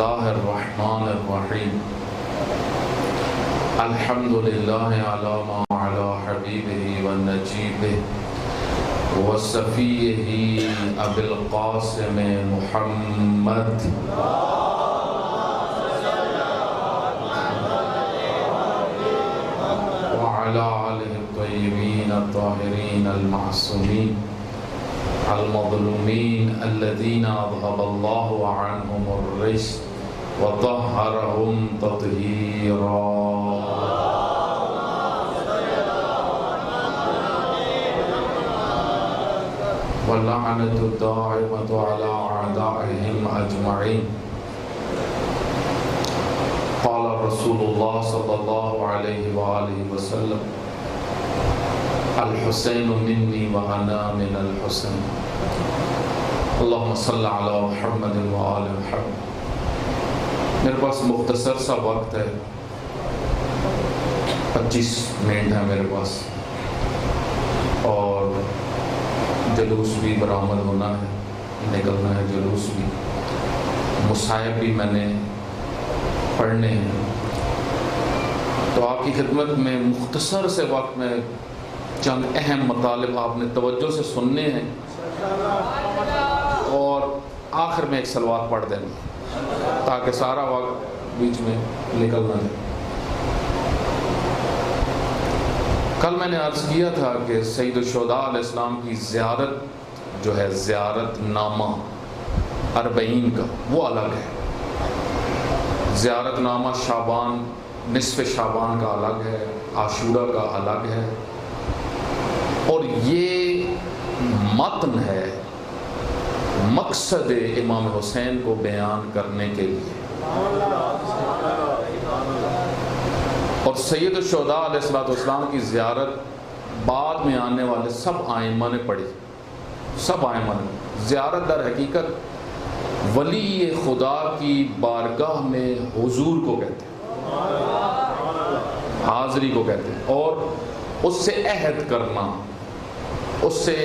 اللہ الرحمن الرحیم الحمدللہ علی ما علی حبیبہ و نجیبہ و صفیہ ابی القاسم محمد وعلی آلہ الطیبین الطاہرین المعصومین المظلومین الذین اذهب اللہ عنہم الرجس وطہرہم تطہیرا واللعنۃ الدائمۃ علی اعدائہم اجمعین قال رسول اللہ صلی اللہ علیہ وآلہ وسلم الحسین منی وانا من الحسین اللہم صلی علی محمد وآل محمد۔ میرے پاس مختصر سا وقت ہے، 25 منٹ ہے میرے پاس، اور جلوس بھی برآمد ہونا ہے، نکلنا ہے جلوس بھی، مصائب بھی میں نے پڑھنے ہیں، تو آپ کی خدمت میں مختصر سے وقت میں چند اہم مطالب آپ نے توجہ سے سننے ہیں، اور آخر میں ایک صلوات پڑھ دینا تاکہ سارا وقت بیچ میں نکل نہ جائے۔ کل میں نے عرض کیا تھا کہ سید الشہداء علیہ السلام کی زیارت جو ہے، زیارت نامہ 40 کا، وہ الگ ہے۔ زیارت نامہ شعبان، نصف شعبان کا الگ ہے، عاشورہ کا الگ ہے، اور یہ متن ہے مقصد امام حسین کو بیان کرنے کے لیے، اور سید الشہداء علیہ السلام کی زیارت بعد میں آنے والے سب ائمہ نے پڑھی، سب ائمہ نے۔ زیارت در حقیقت ولی خدا کی بارگاہ میں حضور کو کہتے ہیں، حاضری کو کہتے ہیں، اور اس سے عہد کرنا، اس سے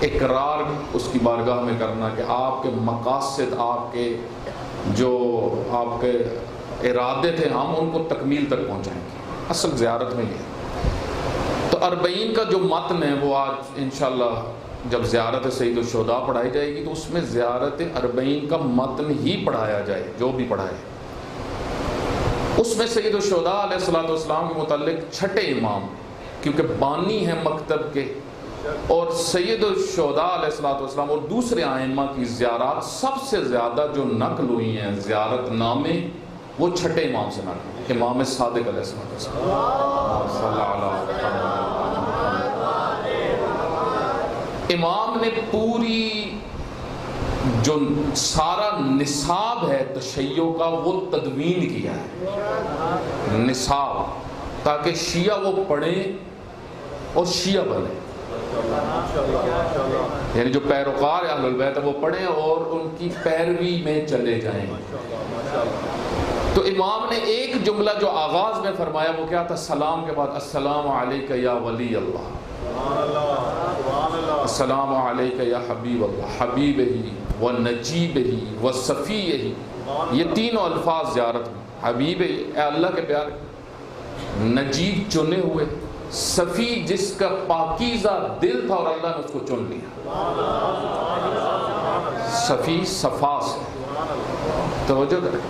اقرار اس کی بارگاہ میں کرنا کہ آپ کے مقاصد، آپ کے جو آپ کے ارادے تھے، ہم ان کو تکمیل تک پہنچائیں گے۔ اصل زیارت میں یہ تو 40 کا جو متن ہے، وہ آج انشاءاللہ جب زیارت سید الشہداء پڑھائی جائے گی تو اس میں زیارت 40 کا متن ہی پڑھایا جائے، جو بھی پڑھائے۔ اس میں سید الشہداء علیہ السلام کے متعلق چھٹے امام، کیونکہ بانی ہیں مکتب کے، اور سید الشہداء علیہ السلام اور دوسرے ائمہ کی زیارات سب سے زیادہ جو نقل ہوئی ہیں زیارت نامے، وہ چھٹے امام سے نقل ہوئی، امام صادق علیہ السلام۔ امام نے پوری جو سارا نصاب ہے تشیع کا، وہ تدوین کیا ہے، نصاب، تاکہ شیعہ وہ پڑھیں اور شیعہ بنیں، یعنی جو پیروکار اہل البیت ہے وہ پڑھیں اور ان کی پیروی میں چلے جائیں۔ تو امام نے ایک جملہ جو آغاز میں فرمایا وہ کیا تھا؟ سلام کے بعد السلام علیک یا ولی اللہ، السلام علیک یا حبیب اللہ، حبیب ہی و نجیب ہی و صفی ہی، یہ تینوں الفاظ زیارت میں، حبیب ہی اے اللہ کے پیارے، نجیب چنے ہوئے، صفی جس کا پاکیزہ دل تھا اور اللہ نے اس کو چن لیا، صفی صفا سے، توجہ کریں۔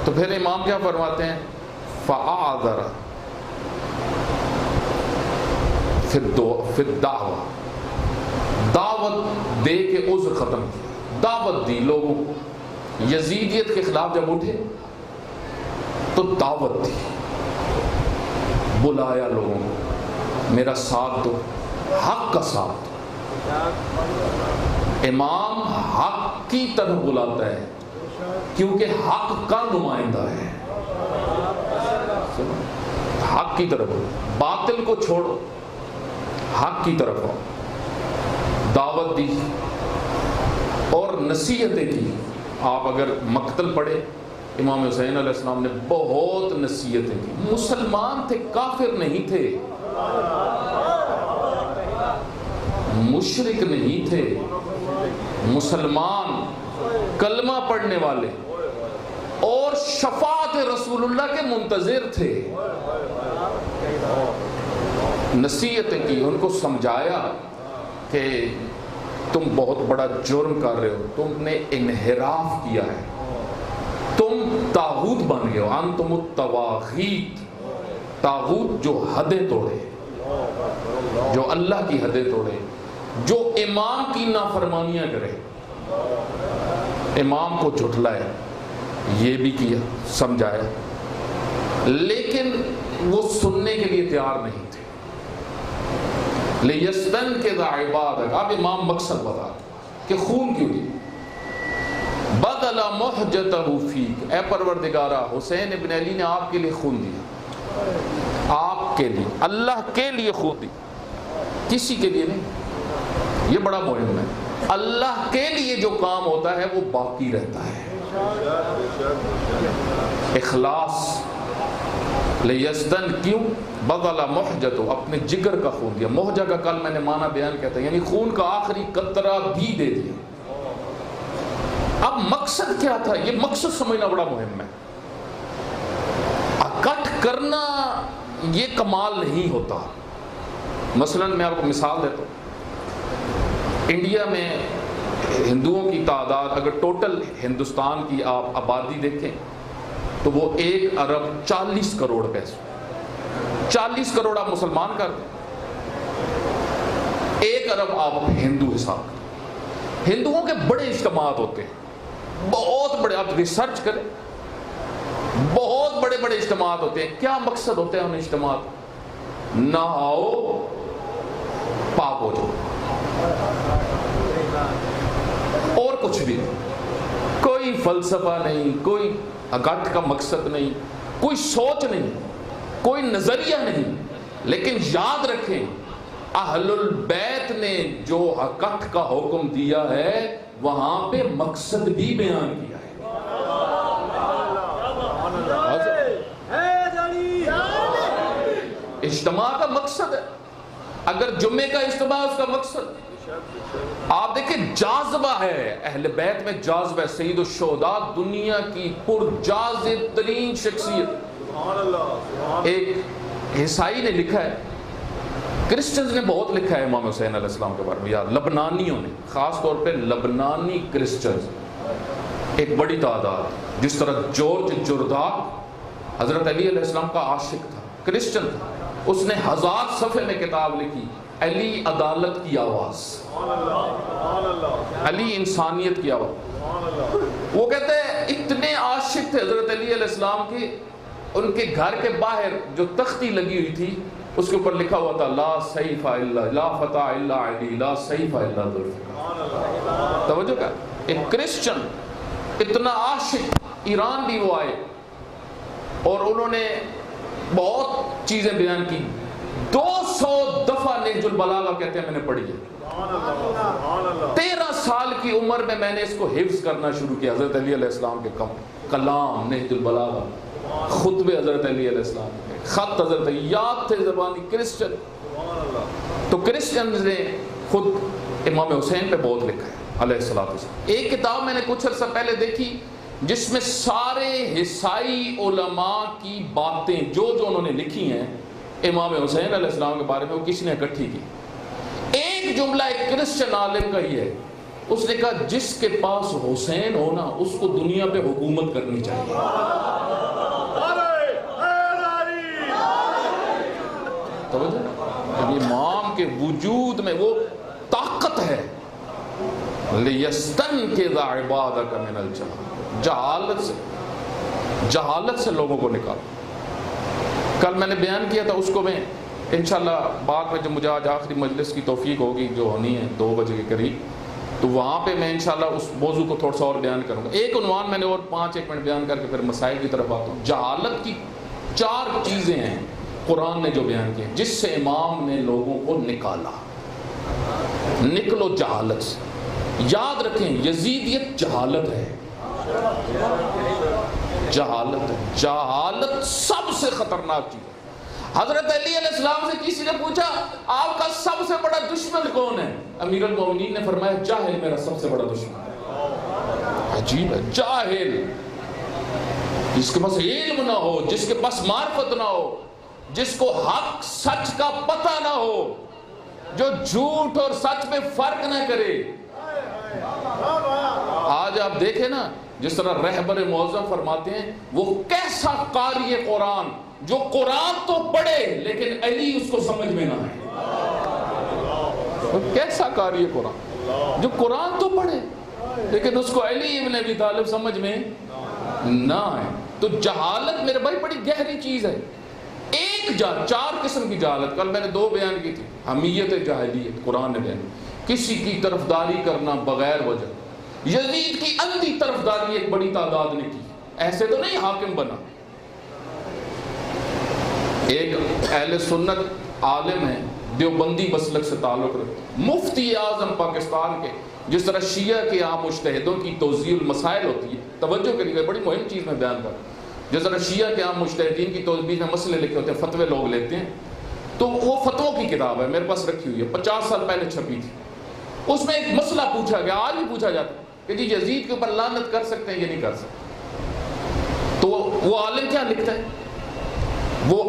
تو پھر امام کیا فرماتے ہیں؟ فَأَعْذَرَ پھر دعوت دے کے عذر ختم کیا، دعوت دی لوگوں کو، یزیدیت کے خلاف جب اٹھے تو دعوت دی، بلایا لوگوں کو، میرا ساتھ دو، حق کا ساتھ دو۔ امام حق کی طرف بلاتا ہے کیونکہ حق کا نمائندہ ہے، حق کی طرف، باطل کو چھوڑو، حق کی طرف آؤ۔ دعوت دی اور نصیحتیں کی۔ آپ اگر مقتل پڑھے، امام حسین علیہ السلام نے بہت نصیحتیں کی، مسلمان تھے، کافر نہیں تھے، مشرک نہیں تھے، مسلمان کلمہ پڑھنے والے، اور شفاعت رسول اللہ کے منتظر تھے. نصیحتیں کی، ان کو سمجھایا کہ تم بہت بڑا جرم کر رہے ہو، تم نے انحراف کیا ہے، تم طاغوت بن گئے ہو. انتم الطواغیت، طاغوت جو حدیں توڑے، جو اللہ کی حدیں توڑے، جو امام کی نافرمانیاں کرے، امام کو جھٹلائے. یہ بھی کیا، سمجھایا، لیکن وہ سننے کے لیے تیار نہیں تھے. لِيَسْتَنْقِذَ عِبَادَكَ، اب امام مقصد بتا کہ خون کیوں دی. بَذَلَ مُحْجَتَهُ فِيكَ، اے پروردگارہ حسین ابن علی نے آپ کے لیے خون دیا، آپ کے لیے، اللہ کے لیے خون دی، کسی کے لیے نہیں. یہ بڑا مہم ہے. اللہ کے لیے جو کام ہوتا ہے وہ باقی رہتا ہے. اخلاص. لیزدن، کیوں؟ بذل محجتو، اپنے جگر کا خون دیا. محجہ کا کل میں نے معنی بیان کیا تھا، یعنی خون کا آخری قطرہ بھی دے دیا. اب مقصد کیا تھا؟ یہ مقصد سمجھنا بڑا مہم ہے. اکٹھ کرنا یہ کمال نہیں ہوتا. مثلا میں آپ کو مثال دیتا ہوں. انڈیا میں ہندوؤں کی تعداد اگر ٹوٹل ہندوستان کی آپ آبادی دیکھیں تو وہ 1 ارب 40 کروڑ پیسے. 40 کروڑ آپ مسلمان کر دیں، 1 ارب آپ ہندو حساب کریں. ہندوؤں کے بڑے اجتماعات ہوتے ہیں، بہت بڑے، آپ ریسرچ کریں، بہت بڑے بڑے اجتماعات ہوتے ہیں. کیا مقصد ہوتے ہیں ان اجتماعات؟ نہاؤ پاک ہو جاؤ، اور کچھ بھی نہیں. کوئی فلسفہ نہیں، کوئی اکٹھ کا مقصد نہیں، کوئی سوچ نہیں، کوئی نظریہ نہیں. لیکن یاد رکھیں اہل البیت نے جو اکٹھ کا حکم دیا ہے وہاں پہ مقصد بھی بیان کیا ہے. اجتماع کا مقصد ہے. اگر جمعے کا اجتماع اس کا مقصد، آپ دیکھیں جاذبہ ہے اہل بیت میں، جاذبہ ہے. سید الشہداء دنیا کی پرجاذب ترین شخصیت. ایک عیسائی نے لکھا ہے، کرسچنز نے بہت لکھا ہے امام حسین علیہ السلام کے بارے میں، یا لبنانیوں نے، خاص طور پہ لبنانی کرسچنز ایک بڑی تعداد. جس طرح جورج جرداق حضرت علی علیہ السلام کا عاشق تھا، کرسچن تھا، اس نے 1000 صفحے میں کتاب لکھی، علی عدالت کی آواز، علی انسانیت کی آواز. وہ کہتے ہیں اتنے عاشق تھے حضرت علی علیہ السلام کے، ان کے گھر کے باہر جو تختی لگی ہوئی تھی اس کے اوپر لکھا ہوا تھا لا سیف الا، لا فتح الا علی، لا سیف الا ذوالفقار. توجہ کر، ایک کرسچن اتنا عاشق. ایران بھی وہ آئے اور انہوں نے بہت چیزیں بیان کی. 200 دفعہ نہج البلاغہ کہتے ہیں میں نے پڑھی ہے. 13 سال کی عمر میں نے اس کو حفظ کرنا شروع کیا. حضرت علی علیہ السلام کے کلام، نہج البلاغہ، خطبے حضرت علی علیہ السلام کے، خط حضرت یاد تھے زبانی. کرسچن تو کرسچنز نے خود امام حسین پہ بہت لکھا ہے علیہ السلام. ایک کتاب میں نے کچھ عرصہ پہلے دیکھی جس میں سارے عیسائی علماء کی باتیں جو انہوں نے لکھی ہیں امام حسین علیہ السلام کے بارے میں، وہ کسی نے اکٹھی کی. ایک جملہ ایک کرسچن عالم کا ہی ہے. اس نے کہا جس کے پاس حسین ہونا اس کو دنیا پہ حکومت کرنی چاہیے. توجہ، امام کے وجود میں وہ طاقت ہے. لِيَسْتَنْقِذَ عِبَادَكَ مِنَ الْجَهَالَةِ، جہالت سے لوگوں کو نکال. کل میں نے بیان کیا تھا، اس کو میں انشاءاللہ بعد میں جب مجھے آج آخری مجلس کی توفیق ہوگی جو ہونی ہے 2 بجے کے قریب، تو وہاں پہ میں انشاءاللہ اس موضوع کو تھوڑا سا اور بیان کروں گا. ایک عنوان میں نے اور 5-1 منٹ بیان کر کے پھر مسائل کی طرف آتا ہوں. جہالت کی 4 چیزیں ہیں قرآن نے جو بیان کی جس سے امام نے لوگوں کو نکالا. نکلو جہالت سے. یاد رکھیں یزیدیت جہالت ہے، جہالت ہے. جہالت سب سے خطرناک چیز ہے. حضرت علی علیہ السلام سے کسی نے پوچھا آپ کا سب سے بڑا دشمن کون ہے؟ امیر المومنین نے فرمایا جاہل میرا سب سے بڑا دشمن ہے. عجیب ہے، جاہل. جس کے پاس علم نہ ہو، جس کے پاس معرفت نہ ہو، جس کو حق سچ کا پتہ نہ ہو، جو جھوٹ اور سچ میں فرق نہ کرے۔ آج آپ دیکھیں نا جس طرح رہبر معظم فرماتے ہیں، وہ کیسا قاری قرآن جو قرآن تو پڑھے لیکن علی اس کو سمجھ میں نہ آئے۔ وہ کیسا قاری قرآن جو قرآن تو پڑھے لیکن اس کو علی ابن ابی طالب سمجھ میں نہ آئے۔ تو جہالت میرے بھائی بڑی گہری چیز ہے۔ چار قسم کی جہالت کل میں نے 2 بیان کی تھی۔ حمیت جاہلیت قرآن نے بیان، کسی کی طرفداری کرنا بغیر وجہ۔ یزید کی اندھی طرفداری ایک بڑی تعداد نے کی، ایسے تو نہیں حاکم بنا۔ ایک اہل سنت عالم ہے، دیوبندی مسلک سے تعلق رکھتے، مفتی اعظم پاکستان کے۔ جس طرح شیعہ کے عام مجتہدوں کی توضیح المسائل ہوتی ہے، توجہ کے لیے بڑی مہم چیز میں بیان کروں۔ جس طرح شیعہ کے عام مجتہدین کی توضیح میں مسئلے لکھے ہوتے ہیں، فتوے لوگ لیتے ہیں، تو وہ فتووں کی کتاب ہے، میرے پاس رکھی ہوئی ہے، 50 سال پہلے چھپی تھی۔ اس میں ایک مسئلہ پوچھا گیا، آج بھی پوچھا جاتا ہے کہ جی یزید کے اوپر لعنت کر سکتے ہیں یا نہیں کر سکتے؟ تو وہ عالم کیا لکھتا ہے؟ وہ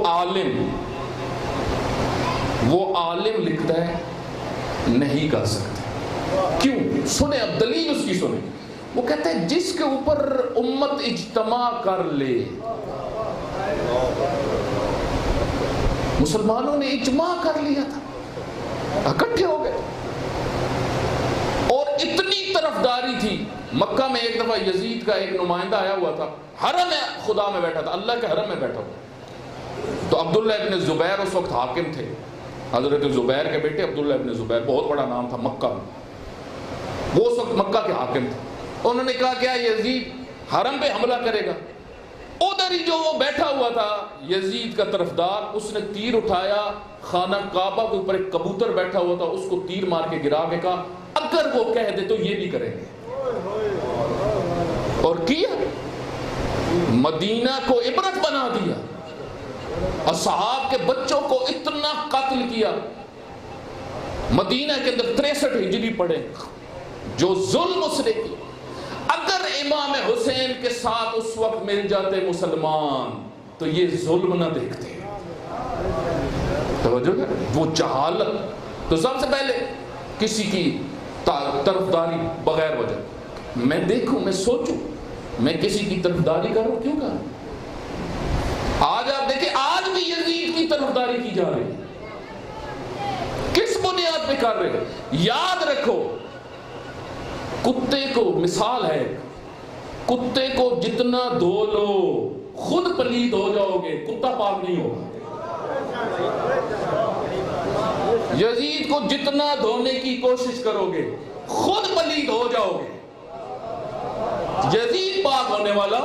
عالم لکھتا ہے نہیں کر سکتے۔ کیوں؟ سنیں اب دلیل اس کی سنیں۔ وہ کہتے ہیں جس کے اوپر امت اجتماع کر لے، مسلمانوں نے اجماع کر لیا تھا، اکٹھے ہو گئے، اور اتنی طرفداری تھی۔ مکہ میں ایک دفعہ یزید کا ایک نمائندہ آیا ہوا تھا، حرم خدا میں بیٹھا تھا، اللہ کے حرم میں بیٹھا ہوا۔ تو عبداللہ ابن زبیر اس وقت حاکم تھے، حضرت زبیر کے بیٹے عبداللہ ابن زبیر، بہت بڑا نام تھا مکہ میں، وہ اس وقت مکہ کے حاکم تھے۔ انہوں نے کہا کیا یزید حرم پہ حملہ کرے گا؟ ادھر ہی جو وہ بیٹھا ہوا تھا یزید کا طرفدار، اس نے تیر اٹھایا، خانہ کعبہ کے اوپر ایک کبوتر بیٹھا ہوا تھا، اس کو تیر مار کے گرا کے کہا اگر وہ کہہ دے تو یہ بھی کریں گے، اور کیا، مدینہ کو عبرت بنا دیا، اصحاب کے بچوں کو اتنا قتل کیا۔ مدینہ کے اندر 63 ہجری پڑے، جو ظلم اس نے کی۔ اگر امام حسین کے ساتھ اس وقت مل جاتے مسلمان تو یہ ظلم نہ دیکھتے۔ توجہ کر، وہ جہالت۔ تو سب سے پہلے کسی کی طرفداری بغیر وجہ، میں دیکھوں، میں سوچوں، میں کسی کی طرفداری کروں، کیوں کروں؟ آج آپ دیکھیں، آج بھی یزید کی طرفداری کی جا رہی ہے، کس بنیاد پہ کر رہے ہیں؟ یاد رکھو، کتے کو مثال ہے، کتے کو جتنا دھو لو خود پلید ہو جاؤ گے، کتا پاک نہیں ہوگا۔ یزید کو جتنا دھونے کی کوشش کرو گے خود پلید ہو جاؤ گے، یزید پاک ہونے والا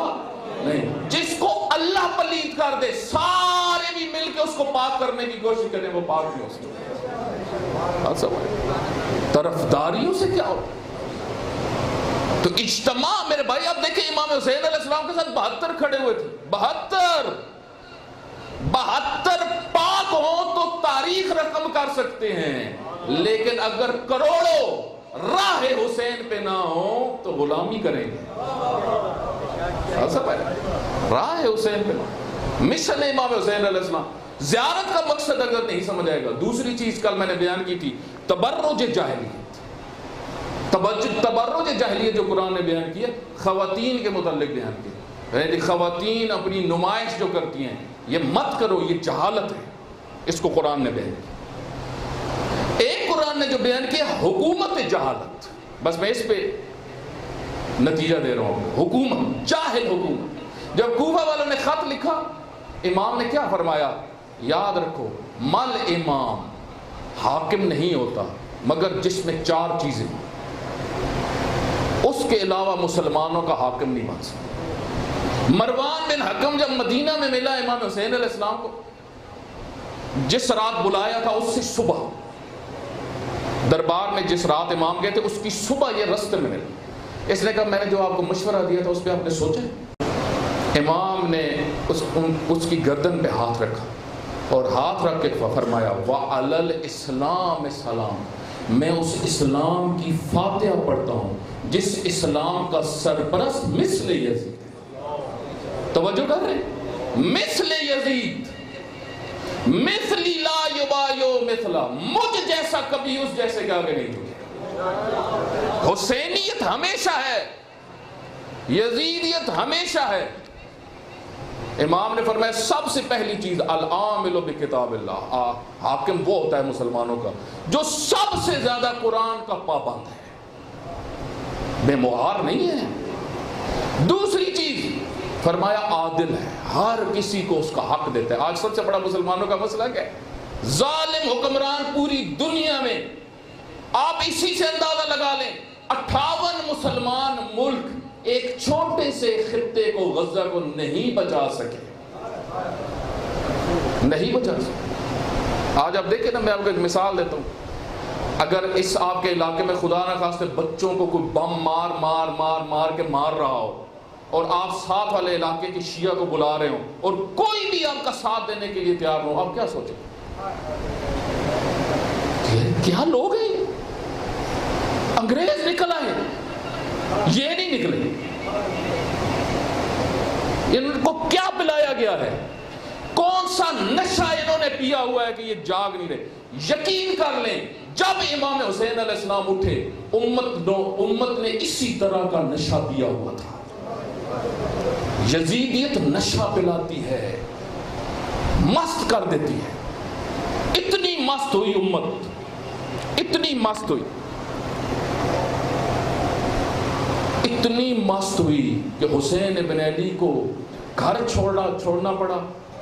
نہیں۔ جس کو اللہ پلید کر دے، سارے بھی مل کے اس کو پاک کرنے کی کوشش کریں، وہ پاک نہیں ہو سکتا۔ طرفداریوں سے کیا ہو؟ تو اجتماع میرے بھائی، آپ دیکھیں امام حسین علیہ السلام کے ساتھ 72 کھڑے ہوئے تھے، 72 پاک ہوں تو تاریخ رقم کر سکتے ہیں، لیکن اگر کروڑوں راہ حسین پہ نہ ہوں تو غلامی کریں گے۔ راہ حسین پہ مشن امام حسین علیہ السلام، زیارت کا مقصد اگر نہیں سمجھ آئے گا۔ دوسری چیز کل میں نے بیان کی تھی، تبرج جاہلیت۔ تبرج جاہلیت جو قرآن نے بیان کیا، خواتین کے متعلق بیان کیا، یعنی خواتین اپنی نمائش جو کرتی ہیں، یہ مت کرو، یہ جہالت ہے، اس کو قرآن نے بیان کیا۔ ایک قرآن نے جو بیان کیا حکومت جہالت، بس میں اس پہ نتیجہ دے رہا ہوں، حکومت، جاہل حکومت۔ جب کوفہ والوں نے خط لکھا، امام نے کیا فرمایا؟ یاد رکھو، مل امام حاکم نہیں ہوتا مگر جس میں 4 چیزیں، اس کے علاوہ مسلمانوں کا حاکم نہیں بن سکتا۔ مروان بن حکم جب مدینہ میں ملا امام حسین علیہ السلام کو، جس رات بلایا تھا اس سے صبح، دربار میں جس رات امام گئے تھے اس کی صبح یہ رستے میں ملا۔ اس نے کہا میں نے جو آپ کو مشورہ دیا تھا اس پہ آپ نے سوچا؟ امام نے اس کی گردن پہ ہاتھ رکھا اور ہاتھ رکھ کے فرمایا وَعَلَى الْإِسْلَامِ سَلَام، میں اس اسلام کی فاتحہ پڑھتا ہوں جس اسلام کا سرپرست مثل یزید ہے۔ توجہ کر رہے ہیں؟ مثل یزید مثلی لا یبایو مثلا، مجھ جیسا کبھی اس جیسے کے آگے نہیں جھکے۔ حسینیت ہمیشہ ہے، یزیدیت ہمیشہ ہے۔ امام نے فرمایا سب سے پہلی چیز العامل بکتاب اللہ، حاکم وہ ہوتا ہے مسلمانوں کا جو سب سے زیادہ قرآن کا پابند ہے، بے مہار نہیں ہے۔ دوسری چیز فرمایا عادل ہے، ہر کسی کو اس کا حق دیتا ہے۔ آج سب سے بڑا مسلمانوں کا مسئلہ کیا ہے؟ ظالم حکمران پوری دنیا میں، آپ اسی سے اندازہ لگا لیں 58 مسلمان ملک ایک چھوٹے سے خطے کو، غزہ کو نہیں بچا سکے، نہیں بچا سکے۔ آج آپ دیکھیں نا، میں آپ کو ایک مثال دیتا ہوں، اگر اس آپ کے علاقے میں خدا نہ خواستہ بچوں کو کوئی بم مار کے مار رہا ہو، اور آپ ساتھ والے علاقے کی شیعہ کو بلا رہے ہوں اور کوئی بھی آپ کا ساتھ دینے کے لیے تیار ہو، آپ کیا سوچیں؟ کیا لوگ ہیں؟ انگریز نکل آئے، یہ نہیں نکلے۔ ان کو کیا پلایا گیا ہے؟ کون سا نشہ انہوں نے پیا ہوا ہے کہ یہ جاگ نہیں رہے؟ یقین کر لیں جب امام حسین علیہ السلام اٹھے، امت نے اسی طرح کا نشہ پیا ہوا تھا۔ یزیدیت نشہ پلاتی ہے، مست کر دیتی ہے۔ اتنی مست ہوئی امت، اتنی مست ہوئی، اتنی مست ہوئی کہ حسین ابن علی کو گھر چھوڑنا پڑا،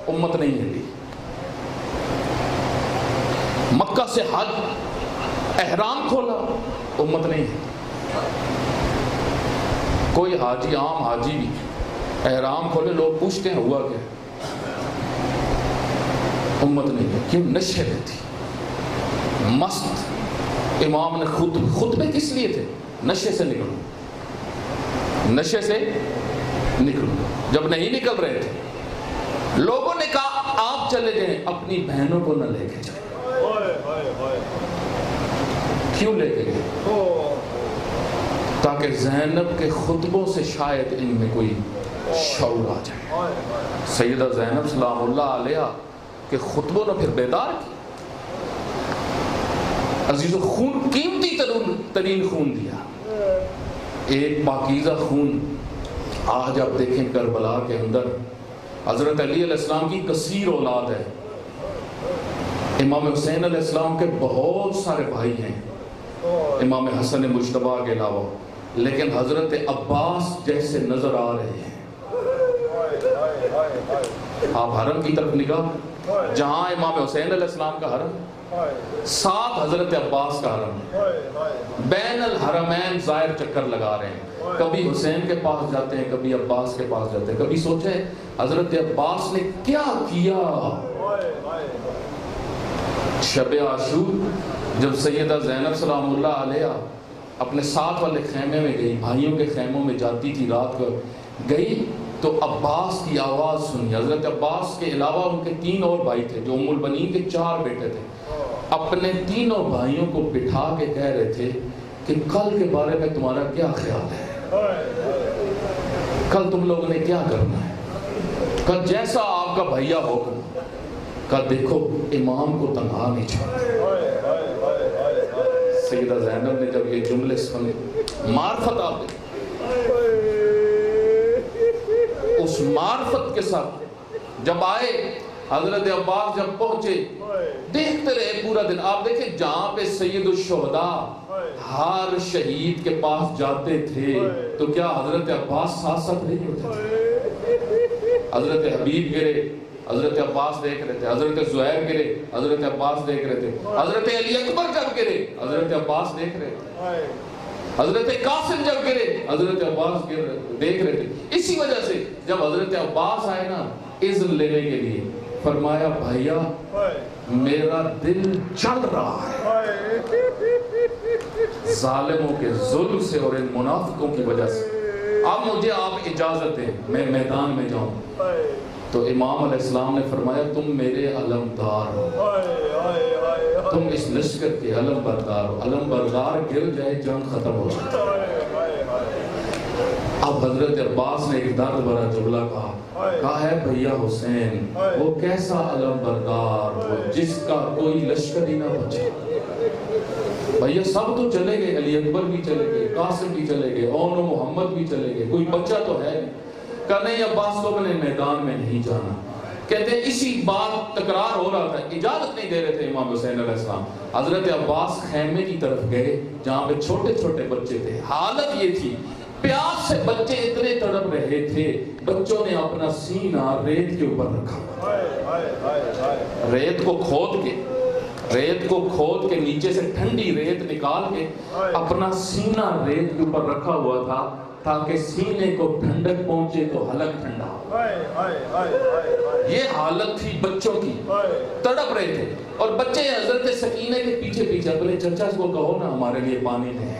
امت نہیں ہلی۔ مکہ سے حج احرام کھولا، امت نہیں ہلی۔ کوئی حاجی، عام حاجی بھی احرام کھولے، لوگ پوچھتے ہیں ہوا کیا، امت نہیں ہے۔ کیوں؟ نشے میں تھی، مست۔ امام نے خطبے کس لیے تھے؟ نشے سے نکلو، نشے سے نکلو۔ جب نہیں نکل رہے تھے، لوگوں نے کہا آپ چلے جائیں، اپنی بہنوں کو نہ لے کے جائیں۔ کیوں لے کے گئے؟ تاکہ زینب کے خطبوں سے شاید ان میں کوئی شعور آ جائے۔ سیدہ زینب سلام اللہ علیہ کے خطبوں نے پھر بیدار کی۔ عزیزو، خون قیمتی ترین خون دیا، ایک پاکیزہ خون۔ آج آپ دیکھیں کربلا کے اندر حضرت علی علیہ السلام کی کثیر اولاد ہے، امام حسین علیہ السلام کے بہت سارے بھائی ہیں، امام حسن مجتبیٰ کے علاوہ، لیکن حضرت عباس جیسے نظر آ رہے ہیں۔ آپ حرم کی طرف نگاہ، جہاں امام حسین علیہ السلام کا حرم، ساتھ حضرت عباس کا حرم، بین الحرمین زائر چکر لگا رہے ہیں، کبھی حسین کے پاس جاتے ہیں، کبھی عباس کے پاس جاتے ہیں۔ کبھی سوچے حضرت عباس نے کیا کیا؟ شب عاشور جب سیدہ زینب سلام اللہ علیہ اپنے ساتھ والے خیمے میں گئی، بھائیوں کے خیموں میں جاتی تھی، رات کو گئی تو عباس کی آواز سنی۔ حضرت عباس کے علاوہ ان کے 3 اور بھائی تھے، جو ام البنین کے 4 بیٹے تھے۔ اپنے تینوں بھائیوں کو بٹھا کے کہہ رہے تھے کہ کل کے بارے میں تمہارا کیا خیال ہے، کل تم لوگوں نے کیا کرنا ہے، کل جیسا آپ کا بھیا ہوگا، کل دیکھو امام کو تنہا نہیں چھوڑنا۔ سیدہ زینب نے جب یہ جملے سنے، معرفت آپ دیکھ، اس معرفت کے ساتھ جب آئے، حضرت عباس جب پہنچے، دیکھتے رہے پورا دن۔ آپ دیکھیں جہاں پہ سید الشہداء ہر شہید کے پاس جاتے تھے تو کیا حضرت عباس ساتھ ساتھ نہیں ہوتے تھے؟ حضرت حبیب گرے، حضرت عباس دیکھ رہے تھے، حضرت زہیر گرے، حضرت عباس دیکھ رہے تھے، حضرت علی اکبر جب گرے، حضرت عباس دیکھ رہے تھے، حضرت قاسم جب گرے، حضرت عباس دیکھ رہے تھے۔ اسی وجہ سے جب حضرت عباس آئے نا اذن لینے کے لیے، فرمایا بھائیا میرا دل چل رہا ہے ظالموں کے ظلم سے اور ان منافقوں کی وجہ سے، اب مجھے آپ اجازت دیں میں میدان میں جاؤں۔ تو امام علیہ السلام نے فرمایا تم میرے علمدار ہو، تم اس لشکر کے علم بردار ہو، علم بردار گر جائے جنگ ختم ہو جائے۔ اب اب حضرت عباس نے ایک درد بھرا جملہ کہا ہے بھیا حسین وہ کیسا علم بردار وہ جس کا کوئی لشکر ہی نہ بچا. بھیا سب تو چلے گئے, علی اکبر بھی چلے گئے, قاسم بھی چلے گئے, اون و محمد بھی چلے گئے, کوئی بچہ تو ہے نہیں. کہا نہیں عباس کو میں نے میدان میں نہیں جانا. کہتے ہیں اسی بات تکرار ہو رہا تھا, اجازت نہیں دے رہے تھے امام حسین علیہ السلام. حضرت عباس خیمے کی طرف گئے جہاں پہ چھوٹے چھوٹے بچے تھے. حالت یہ تھی پیاس سے بچے اتنے تڑپ رہے تھے, بچوں نے اپنا سینہ ریت کے اوپر رکھا. ریت کو کھود کے نیچے سے ٹھنڈی ریت نکال کے اپنا سینہ ریت کے اوپر رکھا ہوا تھا تاکہ سینے کو ٹھنڈک پہنچے تو حلق ٹھنڈا ہو. یہ حالت تھی بچوں کی, تڑپ رہے تھے. اور بچے حضرت سکینہ کے پیچھے پیچھے اپنے چچا کو کہو نا ہمارے لیے پانی لے.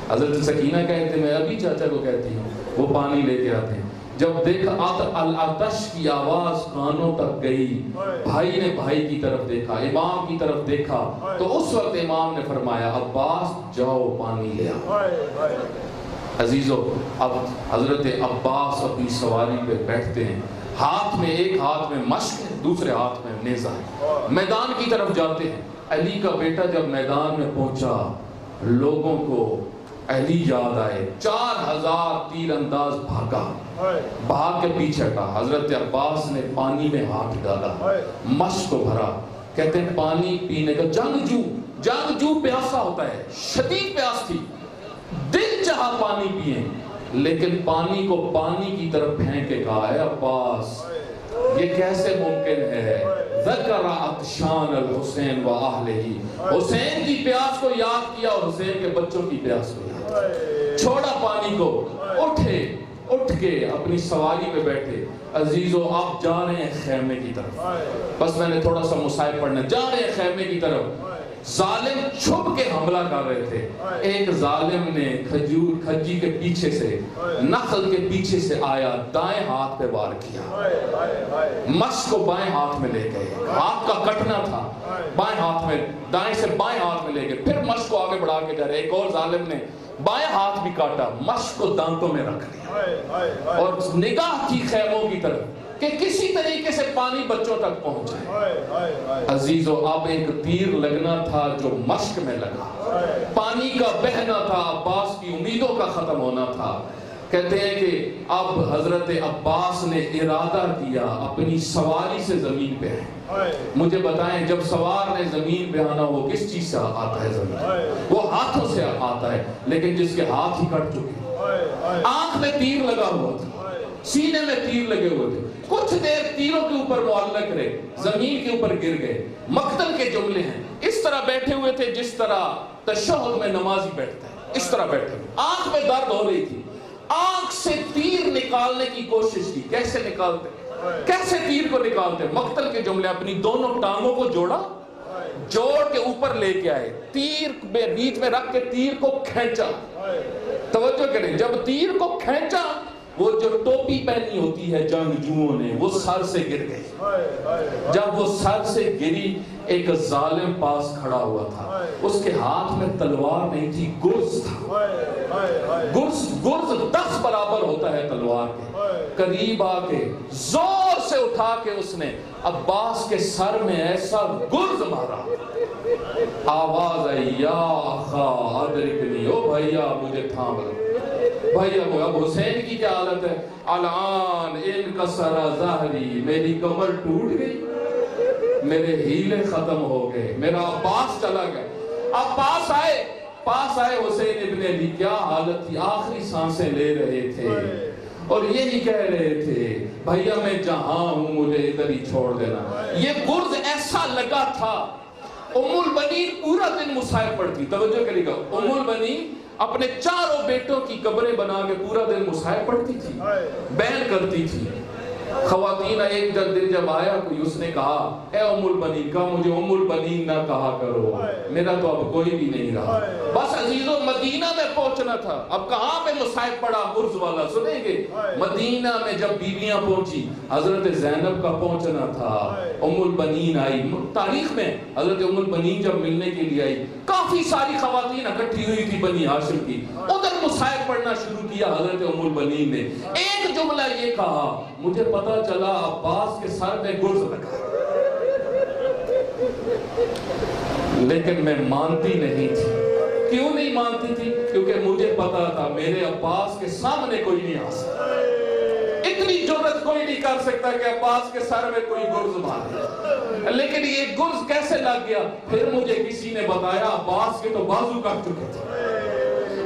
حضرت سکینہ کہتے میں ابھی چاچا کو کہتی ہوں, وہ پانی لے کے آتے ہیں. جب دیکھا العطش کی آواز کانوں تک گئی, بھائی نے بھائی کی طرف دیکھا, امام کی طرف دیکھا, تو اس وقت امام نے فرمایا عباس جاؤ پانی لے آؤ. عزیزو اب حضرت عباس اپنی سواری پہ بیٹھتے ہیں, ایک ہاتھ میں مشق ہے, دوسرے ہاتھ میں نیزہ ہے. میدان کی طرف جاتے ہیں. علی کا بیٹا جب میدان میں پہنچا لوگوں کو علی یاد آئے. 4000 تیر انداز بھاگ کے پیچھے ہٹا. حضرت عباس نے پانی میں ہاتھ ڈالا, مشق کو بھرا. کہتے ہیں پانی پینے کا جنگجو پیاسا ہوتا ہے, شدید پیاس تھی, دل چاہا پانی پیئیں, لیکن پانی کو پانی کی طرف پھینک کے کہا ہے عباس یہ کیسے ممکن ہے. ذکر عطشان الحسین و اہلہ, حسین کی پیاس کو یاد کیا اور حسین کے بچوں کی پیاس کو یاد کیا. چھوڑا پانی کو, اٹھ کے اپنی سواری پہ بیٹھے. عزیزو آپ جا رہے ہیں خیمے کی طرف. بس میں نے تھوڑا سا مصائب پڑھنا. جا رہے ہیں خیمے کی طرف. ظالم چھپ کے حملہ کر رہے تھے. ایک ظالم نے کھجی کے پیچھے سے, نخل کے پیچھے سے آیا, دائیں ہاتھ پہ وار کیا, مشق کو بائیں ہاتھ میں لے گئے. ہاتھ کا کٹنا تھا, بائیں ہاتھ میں, دائیں سے بائیں ہاتھ میں لے گئے. پھر مشق کو آگے بڑھا کے جا رہے. ایک اور ظالم نے بائیں ہاتھ بھی کاٹا, مشق کو دانتوں میں رکھ لیا, اور نگاہ کی خیموں کی طرف کہ کسی طریقے سے پانی بچوں تک پہنچ جائے. عزیزو اب ایک تیر لگنا تھا جو مشق میں لگا, پانی کا بہنا تھا, عباس کی امیدوں کا ختم ہونا تھا. کہتے ہیں کہ اب حضرت عباس نے ارادہ کیا اپنی سواری سے زمین پہ آئے. مجھے بتائیں جب سوار نے زمین پہ آنا وہ کس چیز سے آتا ہے؟ زمین, وہ ہاتھوں سے آتا ہے, لیکن جس کے ہاتھ ہی کٹ چکے, آنکھ میں تیر لگا ہوا تھا, سینے میں تیر لگے ہوئے تھے, کچھ دیر تیروں کے اوپر معلق رہے, زمین کے اوپر گر گئے. مقتل کے جملے ہیں, اس طرح بیٹھے ہوئے تھے جس طرح تشہد میں نمازی بیٹھتا ہے, اس طرح بیٹھے. آنکھ میں درد ہو رہی تھی, آنکھ سے تیر نکالنے کی کوشش کی. کیسے نکالتے, کیسے تیر کو نکالتے؟ مقتل کے جملے, اپنی دونوں ٹانگوں کو جوڑ کے اوپر لے کے آئے, تیر بیچ میں رکھ کے تیر کو کھینچا. توجہ کریں, جب تیر کو کھینچا وہ جو ٹوپی پہنی ہوتی ہے جنگجوؤں نے وہ سر سے گر گئی. جب وہ سر سے گری ایک ظالم پاس کھڑا ہوا تھا, اس کے ہاتھ میں تلوار نہیں تھی, گرز تھا. گرز 10 برابر ہوتا ہے تلوار کے. قریب آ کے زور سے اٹھا کے اس نے عباس کے سر میں ایسا گرز مارا, آواز آئی یا اخا ادرکنی, او بھیا مجھے تھام لو. بھیا کو اب حسین کی کیا حالت ہے؟ الان انکسر ظہری, میری کمر ٹوٹ گئی, میرے ہیلے ختم ہو گئے, میرا عباس چلا گیا. اب پاس آئے حسین ابن علی. کیا حالت تھی, آخری سانسیں لے رہے تھے اور یہی کہہ رہے تھے بھیا میں جہاں ہوں مجھے ادھر ہی چھوڑ دینا. یہ گرز ایسا لگا تھا. ام البنین پورا دن مصائب پڑھتی. توجہ کریے گا, ام البنین اپنے 4 بیٹوں کی قبریں بنا کے پورا دن مصائب پڑھتی تھی, بیان کرتی تھی. خواتین ایک دن جب آیا کوئی اس نے کہا اے ام البنین، کہا مجھے ام البنین نہ کہا کرو، میرا تو اب کوئی بھی نہیں رہا۔ بس عزیزوں مدینہ میں پہنچنا تھا، اب کہاں پہ مصائب پڑا عرض والا سنیں گے؟ مدینہ میں جب بیویاں پہنچی، حضرت زینب کا پہنچنا تھا، ام البنین آئی۔ تاریخ میں حضرت ام البنین جب ملنے کے لیے آئی، کافی ساری خواتین اکٹھی ہوئی تھی بنی ہاشم کی، ادھر مصائب پڑھنا شروع کیا حضرت ام البنین نے۔ ایک جملہ یہ کہا، مجھے پتا چلا عباس کے سر میں گرز لگا، لیکن میں مانتی نہیں تھی۔ کیوں نہیں مانتی تھی؟ کیونکہ مجھے پتا تھا میرے عباس کے سامنے کوئی نہیں آ سکتا، اتنی جرت کوئی نہیں کر سکتا کہ عباس کے سر میں کوئی گرز مارے۔ لیکن یہ گرز کیسے لگ گیا؟ پھر مجھے کسی نے بتایا عباس کے تو بازو کٹ چکے تھے،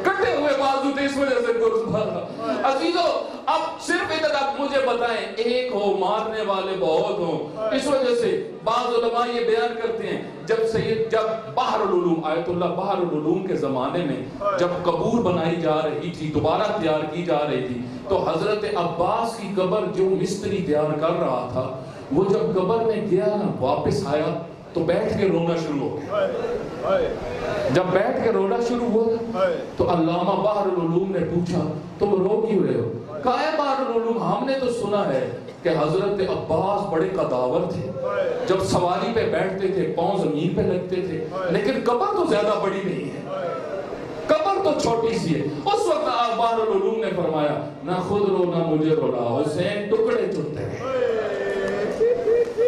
کٹے ہوئے بازو تھے، اس وجہ سے گرز مارا۔ عزیزو اب صرف ادھر آپ مجھے بتائیں، ایک ہو مارنے والے بہت ہوں، اس وجہ سے بعض علماء یہ بیان کرتے ہیں جب بحر العلوم آیت اللہ بحر العلوم کے زمانے میں جب قبور بنائی جا رہی تھی، دوبارہ تیار کی جا رہی تھی، تو حضرت عباس کی قبر جو مستری تیار کر رہا تھا، وہ جب قبر میں گیا نا واپس آیا تو بیٹھ کے رونا شروع ہو گیا۔ جب بیٹھ کے رونا شروع ہوا تو علامہ بحر العلوم نے پوچھا تم رو کیوں رہے ہو؟ کہا ہے بحر العلوم ہم نے تو سنا ہے کہ حضرت عباس بڑے قداور تھے، جب سواری پہ بیٹھتے تھے پاؤں زمین پہ لگتے تھے، لیکن قبر تو زیادہ بڑی نہیں ہے، قبر تو چھوٹی سی ہے۔ اس وقت بحر العلوم نے فرمایا نہ خود رو نہ مجھے رونا، حسین ٹکڑے چنتے ہیں،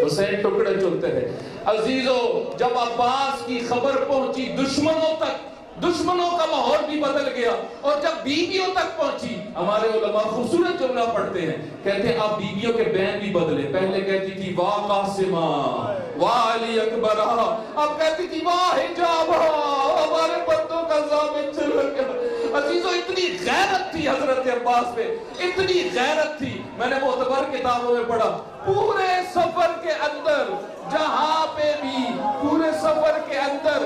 حسین ٹکڑے چنتے ہیں۔ عزیزو جب عباس کی خبر پہنچی دشمنوں تک، دشمنوں کا ماحول بھی بدل گیا، اور جب بیویوں تک پہنچی، ہمارے علماء خوبصورت جملہ پڑھتے ہیں، کہتے ہیں اب بیویوں کے بین بھی بدلے۔ پہلے کہتی تھی واہ قاسمہ واہ علی اکبر، اب کہتی تھی واہ حجاب ہمارے بندوں کا ضابط چل گیا۔ عزیزو اتنی غیرت تھی حضرت عباس پہ، اتنی غیرت تھی، میں نے معتبر کتابوں میں پڑھا، پورے سفر کے اندر جہاں پہ بھی پورے سفر کے اندر